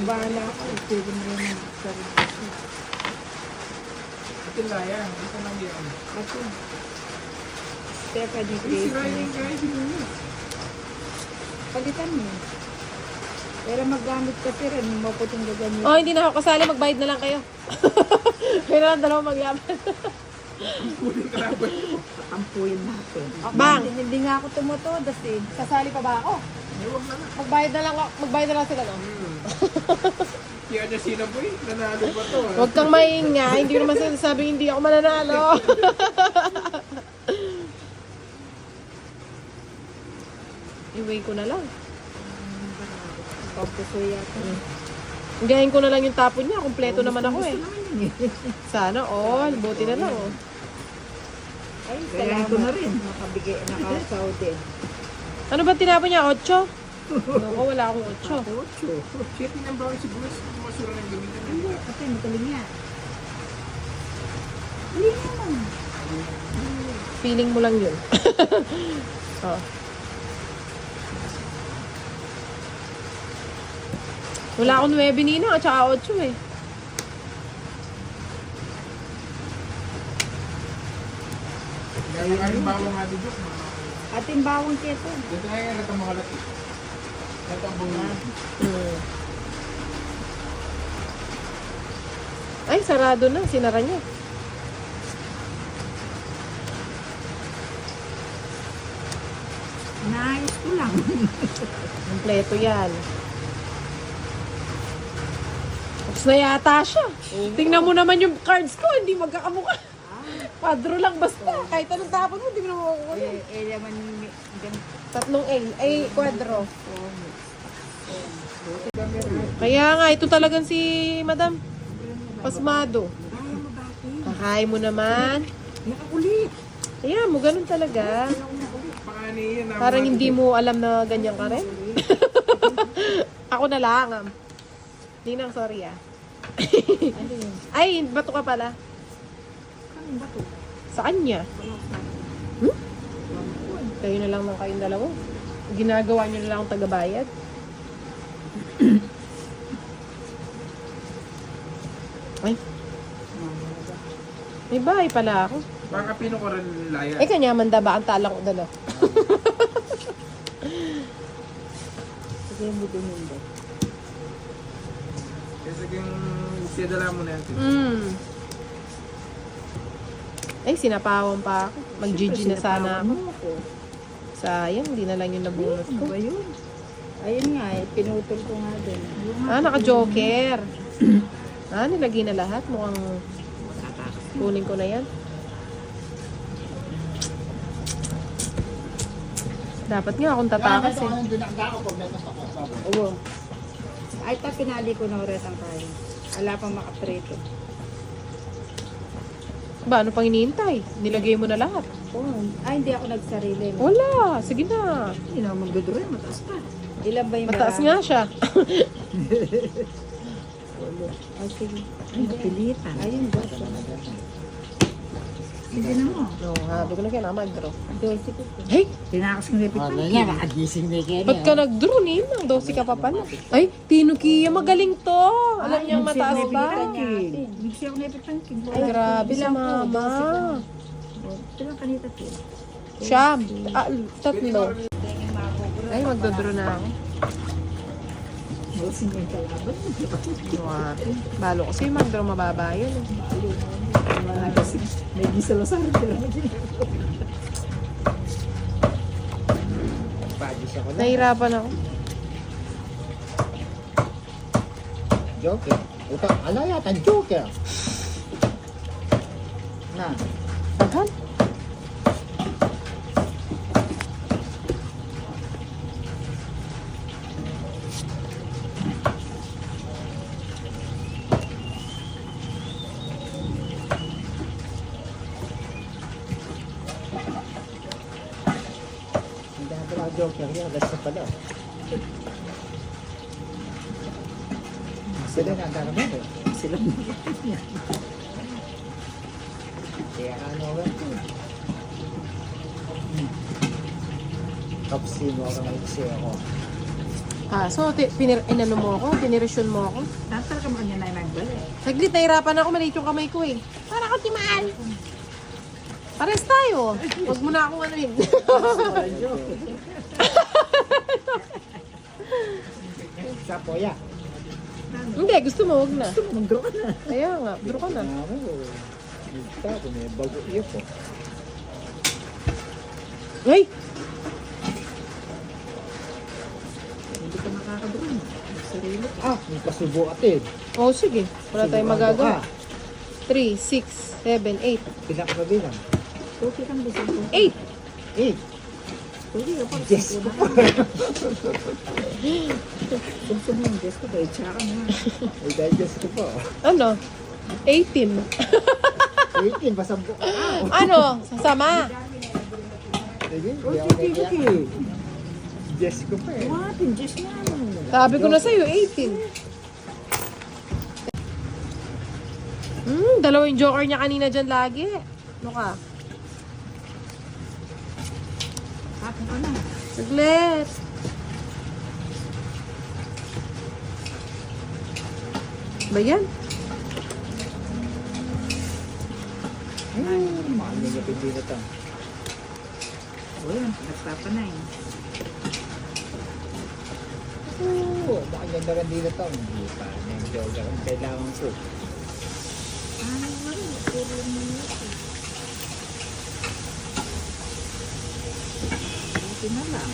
bahala ako. Pwede mo rin sarili ko. Ito laya. Ito lang yan. Ako. Stefan, di Uy, sira yung guys. palitan mo. Pero maggamit kasi rin, maputing gaganyan. Oh, hindi na ako kasali. Magbayad na lang kayo. Kaya na lang dalawa magyaman. Kunin ka lang ba? Ampuin natin. Bang! Hindi nga ako tumutodas eh. Kasali pa ba ako? Huwag na lang. Magbayad na lang sila, no? Kaya niya sinaboy. Nanalo ba to? Huwag kang maingay. Hindi ko naman sinasabing hindi ako mananalo. Iway ko na lang. Pagpusuya ko. Gahin ko na lang yung tapon niya. Kompleto naman ako eh. Sana all. Buti na lang oh. Ay, Kaya salamat. ko na rin. Nakabigay, nakasaw din. Ano ba tinapon niya? 8? Naku, wala akong 8. Ocho. Shit, yung bawang siguro. Masura ng gamitan na nila. Kasi magaling yan. Hindi naman. Feeling mo lang yun. Oh. Wala akong 9 nina at saka 8 eh. Yung aming bawang nga dito. Ating bawang keso. Dito na yan. Ito mga laki. Ito ang bunga. Ay, sarado na. Sinara niya. Naayos ko lang. Kompleto yan. Tapos na yata siya. Tingnan mo naman yung cards ko. Hindi magkakamukha. Quadro lang basta. Kahit anong tapon mo, hindi mo na makukuha. Laman yung ganito. 3 L. Ay, quadro. Kaya nga, ito talagang si Madam Pasmado. Kakain mo naman. Nakakulit. Ayan mo, ganun talaga. Pakani yan. Parang hindi mo alam na ganyan ka rin. Ako na lang. Ninang, sorry ah. Ano yun? Ay, bato ka pala. Ano ba to? Sa kanya. Kayo na lang ng kayong dalawa. Ginagawa nyo na lang ang tagabayad. Ay, may bahay pala ako. Baka pino ko rin laya. Ay, kanyaman da ba ang talang ko dala? Sige mo din yun ba? Kasi kung siya dala mo na yan. Ay, sinapawan pa ako. Mag-GG na sana ako. Ako. Sayang, hindi na lang yung nabunot Ano ko. ba yun? Ayun nga eh, pinutol ko nga din. Ah, naka-joker. Ah, nilagay na lahat. Mukhang kunin ko na yan. Dapat nga akong tatakas eh. Oo. Ay, pinali ko na ulit ang kain. Wala pang makaprito. Ba, ano pang hinihintay? Nilagay mo na lahat. Oo. Ay, hindi ako nagsarili. Wala, sige na. Hindi na magdodoro yan. Mataas pa. Ilan ba yung Mataas marami? nga siya. Ay, sige. Ay, napilitan. Ayun, dos. Hindi na mo. No, habi ko na kaya na mag-draw. 12 ko. Hey, Tinakas ng repit Ano yan, nakagising na kayo. ba't ka nag-draw ninang? 12 ka pa pala. Ay, Tinukiya, magaling to. Alam niyang mataas ba? Hindi siya ako repit ng king. Ay, grabe si mama. Ito lang kanita to. Siyam. Ah, 3. Ay, magdodraw na ako. Bossing yung kalaban. Iwati. Balo kasi mag-draw mababa yun. Wala kasi. May gisalo-saro sila. Pagis ako na. Nahirapan ako. Joker. Ito, ala yata, Joker. Na. Daghan. Hindi na pala Joker yan. Gasta pala. Sila na, darama eh. Sila Kaya ano ba ito? Kapsi mo ako ng iksi ako. Kaso, inano mo ako, piniresyon mo ako. Natal ka mo niya na nagbalik. Saglit, nahirapan ako, maliit yung kamay ko eh. Para ko timaan. Pares tayo. Huwag mo na akong anuhin. Sa poya. Hindi, gusto mo, huwag na. Mag-draw ka na. Kaya nga, draw ka na. Ito, may bago iyo po. Ay! Hindi ka makakadraw. Sarili. Ah, may kasubo atin. Oh, sige. Wala tayong magagawa. Ah, 3, 6, 7, 8. Pinak na bilang. Okay kang bisa ko. 8! 8. Okay ka pa. Yes. Sumsum mo. Yes ko. Kaya tsaka nga. Ay, digest ko po. Ano? 18. 18, basang buka. Ano? Sasama? Sige, Okay, hindi ako okay, naiiyak. okay. Yes ko pa eh. What? Yes nga naman. Sabi ko na sa'yo, 18. Dalawa yung joker niya kanina dyan lagi. Ano ka? Ako ka na. Saglit. Ba yan? Mahal na yung pindi na ito. O yan. Nagpapa na eh. Oo, baka ganda rin din na ito. Hindi pa, yung joker ang kailangan ko. Ano nga rin. Puro mo yun. Okay na lang.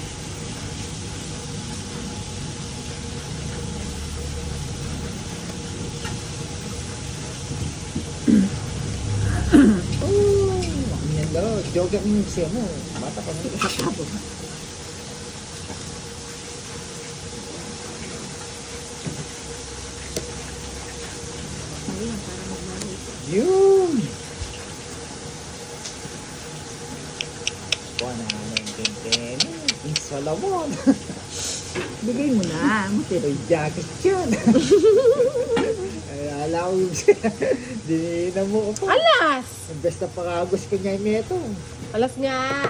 Oo, yan daw. Joker yung siya mo. Bata pa mo. Ayun, para magmalik. Yun! Wala na yung tenten. Yung Solomon. Bigay mo na. May jacket yun. Ay, ala ko yung dinina mo ako. Alas! Ang best na pangagos ko niya nito. Alas nga.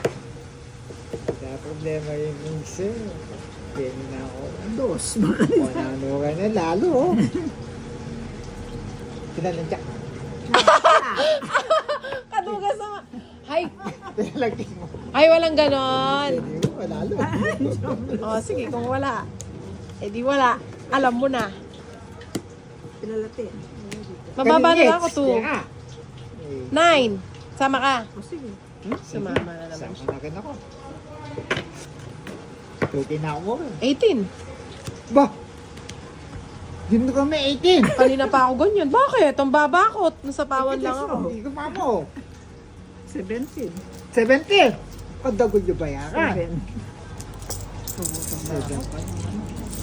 Kaya problema yung sir. Kaya na ako. Dos. Ano ka na lalo oh. Pinanadyak. Kadugas sama. Hay! Pinalagyan mo. Ay, walang ganon. Hindi mo, lalo. O, sige, kung wala. Eh, di wala. Alam mo na. Pilalatin. Mababa na lang ako, Kaya. 2. 9. Sama ka. O sige. Sumama na naman Sama na rin ako. Okay na ako rin. 18. Ba? Dito kami 18. Kanina pa ako ganyan. Bakit? Ang babakot. Nasa pawan lang ako. Hindi ko pa mo. 17. 70. Kadagod yung bayaran. 7.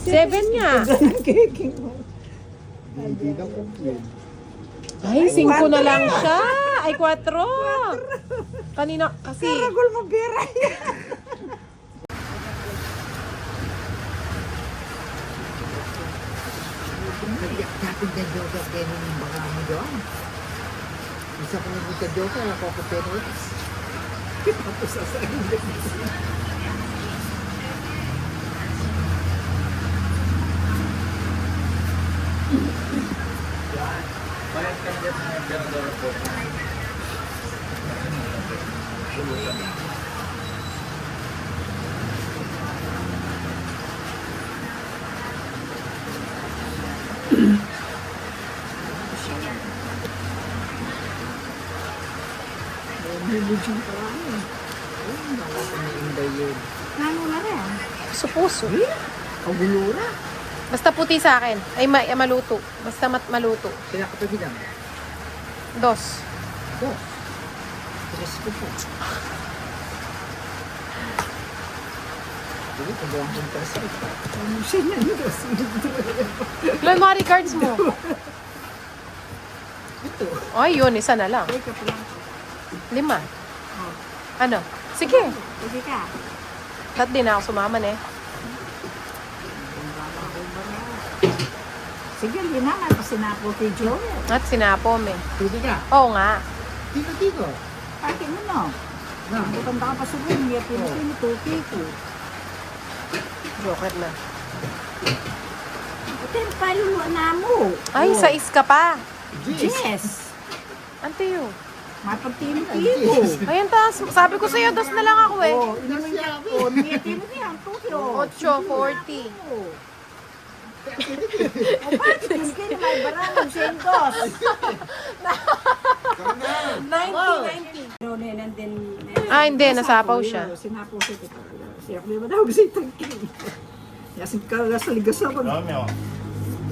7 nga. Keking mo. Hindi na complain. Ay, 5 na lang siya. Ay, 4. Kanina kasi. Karagol mo, Bera. Nagyak natin na joker kayo ng mga mo doon. Isa ko naman sa joker, ako ko penos. Tapos sa akin. Bibidyon pa lang eh. Inday yun. Nano na rin. Sa puso. Kagulura. Basta puti sa akin. Ay, maluto. Basta maluto. Pinakapagin lang. 2. Go. Tres ko po. Sige, kung buwang kong person. Ano siya na nito? Ilan mga regards mo? Ito. Ay, yun. Isa na lang. Wake up lang. 5. Ano? Sige. Sige ka. Ba't di na ako sumaman eh? Sige, hindi naman. Kasi napo kay Joel. At sinapom eh. Sige ka. Oo nga. Tito. Pati mo no. Na. Butang ka pa sa buhay. Hindi pinipin ito. Kiko. Joker na. Ito yung paluluwa na mo. Ay, sa ka pa. Yes. Antiyo. Mapagtimo-timo. Ayun, taas. Sabi ko sa'yo, dos na lang ako eh. Oh, inamin niya ako. Oh, niyatimo niya ang tukyo. 8.40. O, bakit hindi kayo na may barangang sendos? 90. No, nandun. Ah, hindi. Nasapaw siya. Sinapaw siya ito. Siya ko naman ako sa itang king. Yasin ka nga sa ligas ako.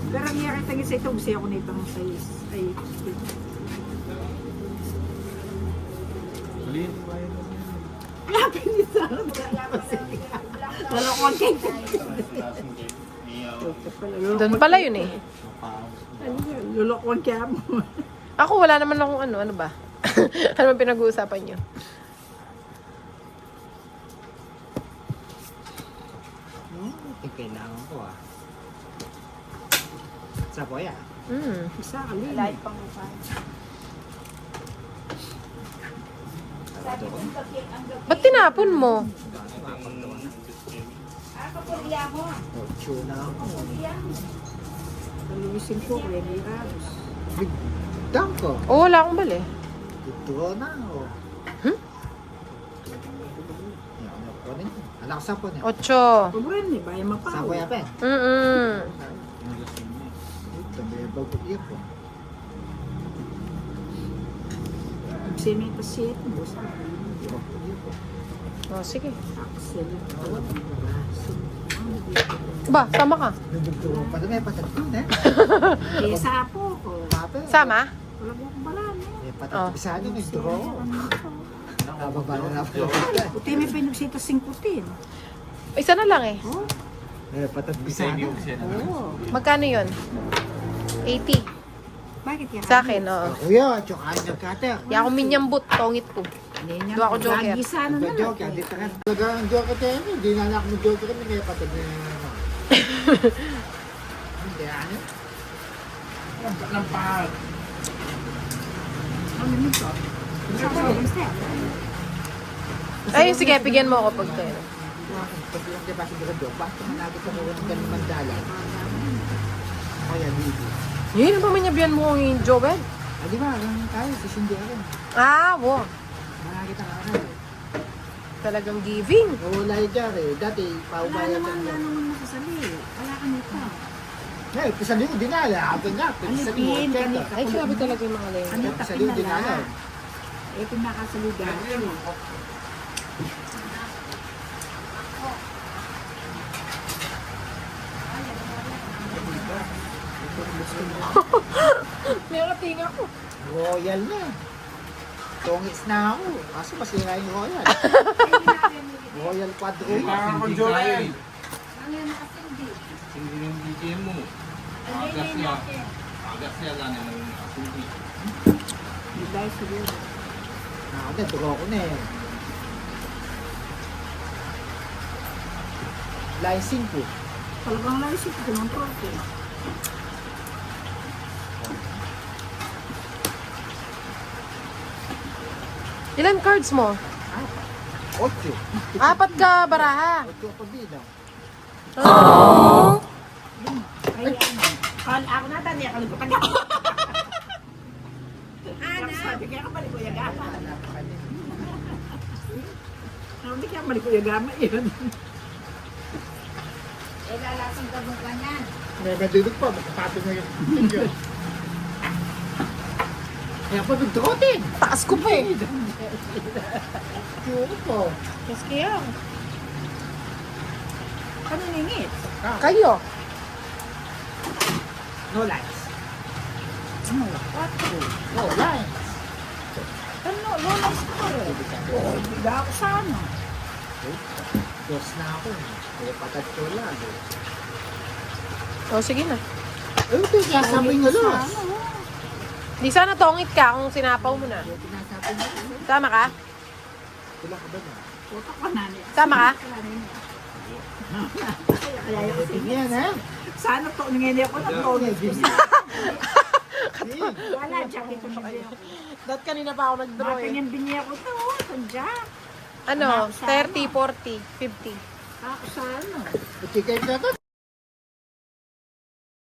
Pero niya kita nga sa itong siya ko nitong size. Ay, lapin nito. Wala ko cake. Doon pala yun eh. Lulokwan kaya mo. Ako, wala naman akong ano ba? Ano man pinag-uusapan niyo? Kailangan ko ah. Sa boya. Isa ka din. Ba't tinapon mo? Ocho na ako. Lumisin ko, kaya may rabos. Bigdang ko. Oo, wala akong bali. Ito na ako. Anak sa po niya. 8. Pabrin eh, bayan Sa mapaw. boya pa. Tabi bago iya po. Sino yung pasyet mo? Oh, sige. Axel. Ba, sama ka. Nagdugturo pa na may patatun eh. Eh, sa apo ko. Pape. Sama? Wala mo akong balan eh. Patatpisan yung nagduro. Nababa na po. Puti may pinugsito 50. Isa na lang eh. Patatpisan. Oo. Magkano yun? 80. Bakit yan? Sa akin, oo. Kuya, tsokain ng cutter. Di ako minyambut, tongit ko. Doon ako joker. Gisa na lang. Joker, dito ka. Talagang joker tayo. Hindi na anak mo joker kami. Kaya patag na naman. Hindi ano. Ng pahal. Ano nito? Ay, sige, bigyan mo ako pag tayo. Pag lang diba si Grado, bakit managit ako ng ganun mandalan? Kaya bibi. Yun, paminyabihan mo yung Joel. Ah, di ba? Ang tayo, sisindi ako. Ah, wo. Managit ang aral. Talagang giving. Nawala yung jar eh. Dati, Wala paubayan naman, lang wala yun. naman masasali. Wala ka nito. Ngayon, pisali mo dinala. Ako nga, pisali mo. Alipin, Kaya Ay, grabe talaga yung mga lengua. Ano pisali tapin mo na dinala. lang. Eh, pinakasaligan. Meron tinga ko. Royal na. Tongits na ako. Kaso masira yung Royal. Royal quadruple. Parang akong joker. Hindi yung DJ mo. Agas niya. Agas niya lang yung asubi. Dahil siguro. Ako na, turo ko na eh. Line 5. Talagang naisip ko ng trote. Ilan cards mo? 8. 4 ka baraha. 8 ako bilang. Ay, ako na tani, kalimutan niya. Ana! Sabi kaya ka balik ko yung gama. Sabi kaya balik ko yung gama yun. Eh, lalasang gabong ka niyan. May madudog pa, makapapin mo yung figure. Kaya pa nagdrotin. Taas ko pa eh. Kuro po. Yes, kaya. Ano ningit? Kayo. No lines. Ano? 4. No lines. Ano? Lola score eh. Oo, biga ako sa ano. Dos na ako. Kaya patad ko lang. Oh, sige na. Eh, ito yung sasabi nga Sa los. ano? Di sana tongit ka kung sinapaw mo na. Kaya tinasabi nga. Sama ka? Wala ka ba na? Putak ka na niya. Sama ka? Kaya yung Tingin yan ha? sana to, nangyayari ako ng tono. Sige. Wala, jacket ko pa kayo. Dat kanina pa ako nag-draw eh. Matingin binya ko to, sadya. Ano? 30, 40, 50. Ako sa ano. Buti kayo na to.